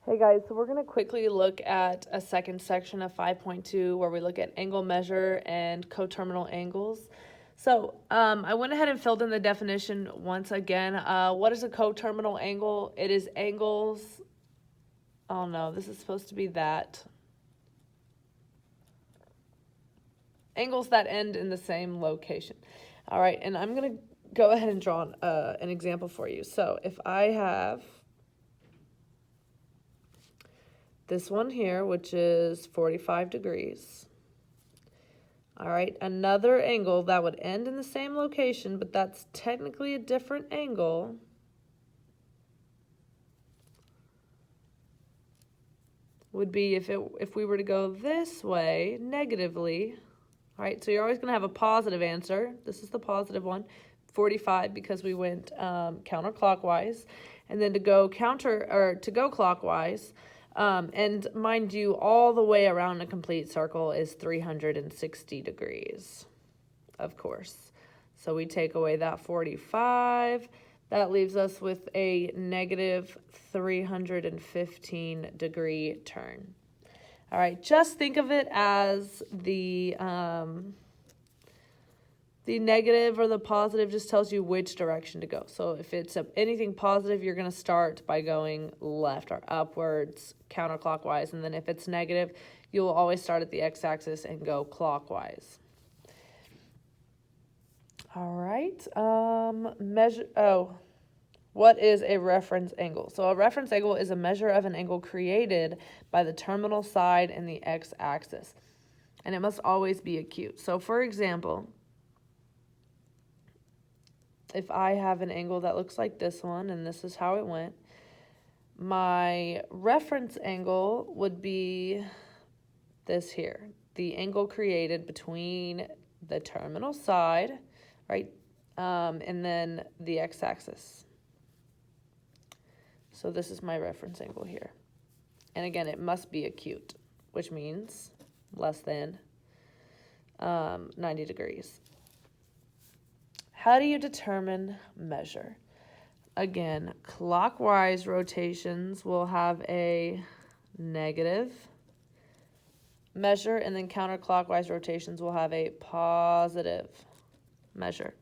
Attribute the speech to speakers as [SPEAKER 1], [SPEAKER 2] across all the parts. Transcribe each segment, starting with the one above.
[SPEAKER 1] Hey guys, so we're going to quickly look at a second section of 5.2 where we look at angle measure and coterminal angles. So I went ahead and filled in the definition once again. What is a coterminal angle? It is angles, oh no, this is supposed to be that. Angles that end in the same location. All right, and I'm going to go ahead and draw an example for you. So if I have this one here, which is 45 degrees. All right, another angle that would end in the same location, but that's technically a different angle. Would be if we were to go this way, negatively. All right, so you're always going to have a positive answer. This is the positive one, 45, because we went counterclockwise. And then to go clockwise, and mind you, all the way around a complete circle is 360 degrees, of course. So we take away that 45. That leaves us with a negative 315 degree turn. All right, just think of it as the negative or the positive just tells you which direction to go. So if it's anything positive, you're going to start by going left or upwards, counterclockwise. And then if it's negative, you'll always start at the x-axis and go clockwise. All right, what is a reference angle? So a reference angle is a measure of an angle created by the terminal side in the x-axis. And it must always be acute. So for example, if I have an angle that looks like this one, and this is how it went, my reference angle would be this here, the angle created between the terminal side, right, and then the x-axis. So this is my reference angle here. And again, it must be acute, which means less than 90 degrees. How do you determine measure? Again, clockwise rotations will have a negative measure, and then counterclockwise rotations will have a positive measure.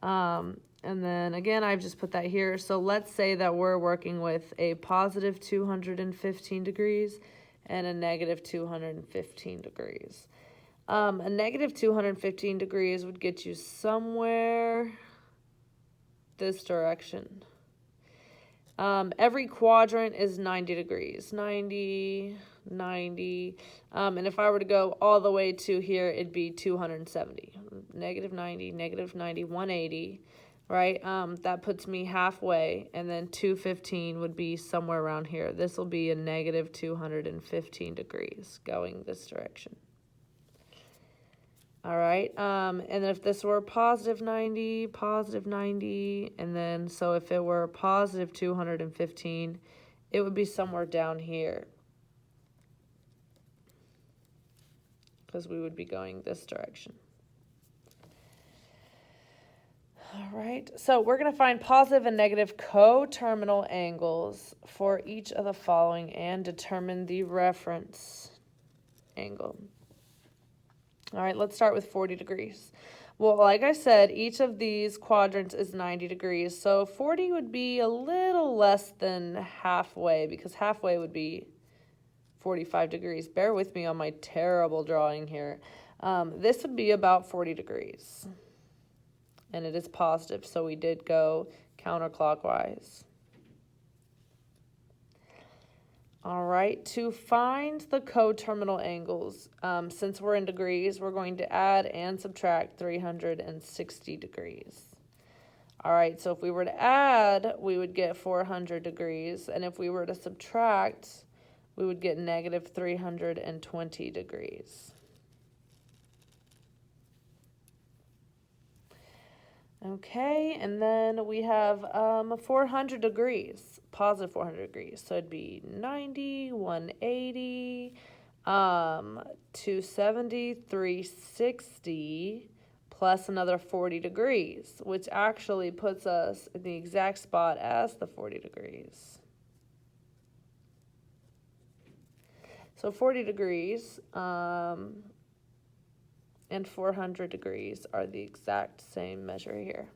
[SPEAKER 1] And then again, I've just put that here. So let's say that we're working with a positive 215 degrees and a negative 215 degrees. A negative 215 degrees would get you somewhere this direction. Every quadrant is 90 degrees, 90, 90. And if I were to go all the way to here, it'd be 270, negative 90, negative 90, 180, right? That puts me halfway, and then 215 would be somewhere around here. This will be a negative 215 degrees going this direction. All right, and if this were positive 90, and then so if it were positive 215, it would be somewhere down here, because we would be going this direction. All right, so we're going to find positive and negative coterminal angles for each of the following and determine the reference angle. All right, let's start with 40 degrees. Well, like I said, each of these quadrants is 90 degrees. So 40 would be a little less than halfway, because halfway would be 45 degrees. Bear with me on my terrible drawing here. This would be about 40 degrees. And it is positive, so we did go counterclockwise. All right, to find the coterminal angles, since we're in degrees, we're going to add and subtract 360 degrees. All right, so if we were to add, we would get 400 degrees, and if we were to subtract, we would get negative 320 degrees. Okay, and then we have 400 degrees, positive 400 degrees. So it'd be 90, 180, 270, 360, plus another 40 degrees, which actually puts us in the exact spot as the 40 degrees. So 40 degrees and 400 degrees are the exact same measure here.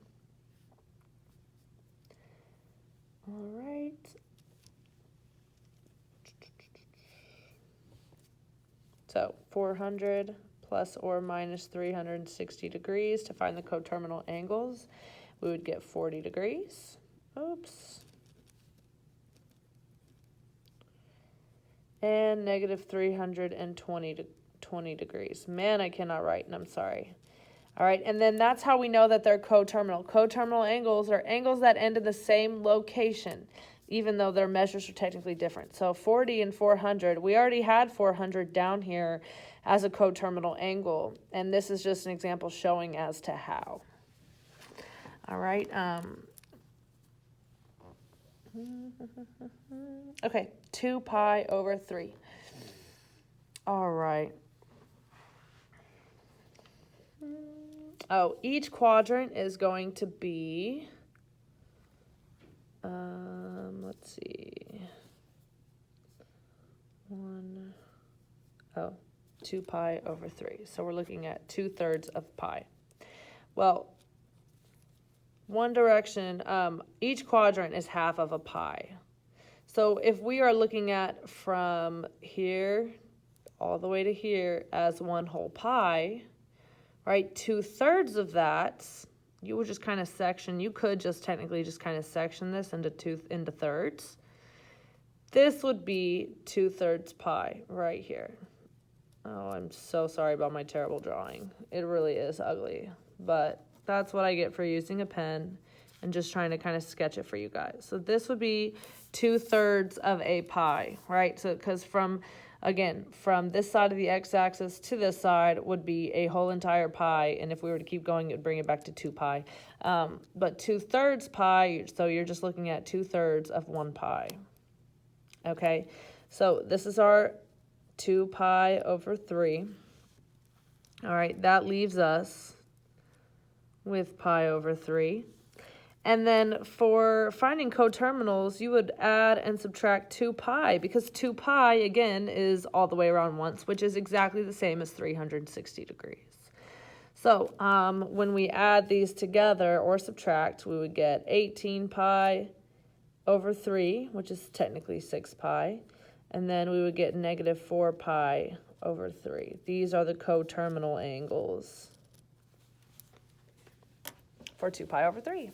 [SPEAKER 1] All right. So 400 plus or minus 360 degrees to find the coterminal angles. We would get 40 degrees. Oops. And negative 320 degrees. Man, I cannot write, and I'm sorry. All right, and then that's how we know that they're coterminal. Coterminal angles are angles that end in the same location, even though their measures are technically different. So 40 and 400, we already had 400 down here as a coterminal angle, and this is just an example showing as to how. All right. Okay, 2 pi over 3. All right. Oh, each quadrant is going to be, let's see, 2 pi over 3. So we're looking at 2/3 of pi. Well, one direction, each quadrant is half of a pi. So if we are looking at from here all the way to here as one whole pi, right, 2/3 of that, you would just kind of section, you could just technically just kind of section this into thirds. This would be 2/3 pi right here. Oh, I'm so sorry about my terrible drawing. It really is ugly, but that's what I get for using a pen and just trying to kind of sketch it for you guys. So this would be 2/3 of a pi, right? So because from this side of the x-axis to this side would be a whole entire pi, and if we were to keep going, it would bring it back to 2 pi. But 2/3 pi, so you're just looking at 2/3 of 1 pi. Okay, so this is our 2 pi over 3. All right, that leaves us with pi over 3. And then for finding coterminals, you would add and subtract 2 pi, because 2 pi, again, is all the way around once, which is exactly the same as 360 degrees. So when we add these together or subtract, we would get 18 pi over 3, which is technically 6 pi. And then we would get negative 4 pi over 3. These are the coterminal angles for 2 pi over 3.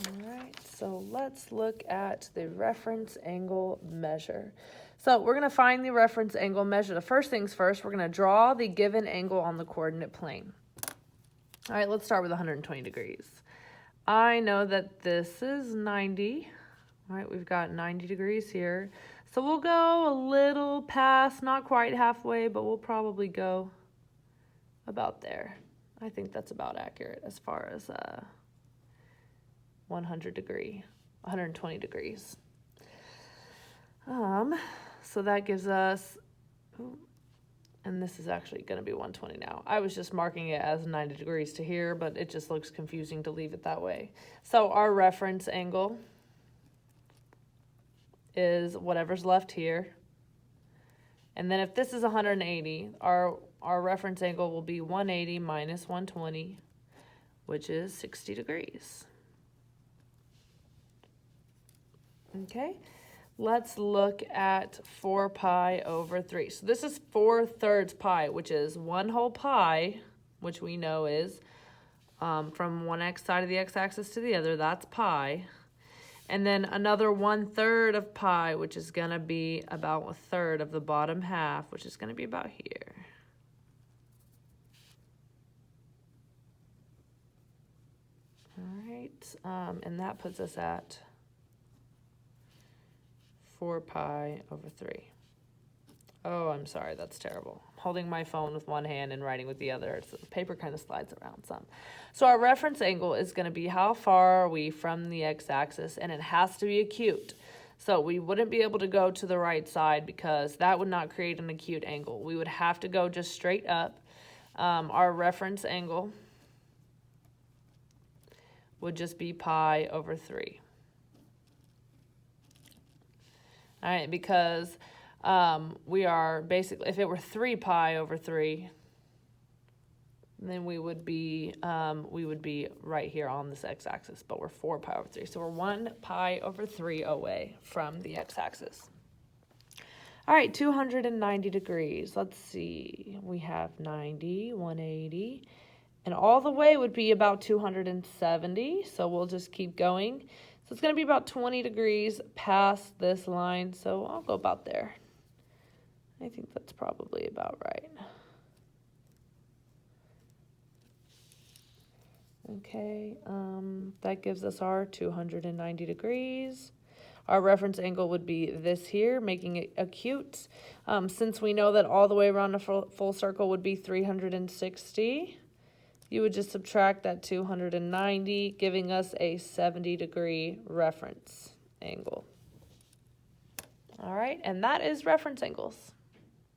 [SPEAKER 1] All right, so let's look at the reference angle measure. So we're going to find the reference angle measure. The first things first, we're going to draw the given angle on the coordinate plane. All right, let's start with 120 degrees. I know that this is 90. All right, we've got 90 degrees here. So we'll go a little past, not quite halfway, but we'll probably go about there. I think that's about accurate as far as 120 degrees. So that gives us, and this is actually going to be 120 now. I was just marking it as 90 degrees to here, but it just looks confusing to leave it that way. So our reference angle is whatever's left here. And then if this is 180, our reference angle will be 180 minus 120, which is 60 degrees. Okay, let's look at 4 pi over 3. So this is 4/3 pi, which is 1 whole pi, which we know is from one side of the x-axis to the other, that's pi. And then another 1/3 of pi, which is going to be about 1/3 of the bottom half, which is going to be about here. All right, and that puts us at 4 pi over 3. Oh, I'm sorry, that's terrible. I'm holding my phone with one hand and writing with the other, so the paper kind of slides around some. So our reference angle is going to be how far are we from the x-axis, and it has to be acute. So we wouldn't be able to go to the right side because that would not create an acute angle. We would have to go just straight up. Our reference angle would just be pi over 3. All right, because we are basically, if it were 3 pi over 3, then we would be right here on this x-axis, but we're 4 pi over 3. So we're 1 pi over 3 away from the x-axis. All right, 290 degrees. Let's see. We have 90, 180, and all the way would be about 270. So we'll just keep going. So it's going to be about 20 degrees past this line. So I'll go about there. I think that's probably about right. Okay, that gives us our 290 degrees. Our reference angle would be this here, making it acute. Since we know that all the way around a full circle would be 360, you would just subtract that 290, giving us a 70-degree reference angle. All right, and that is reference angles.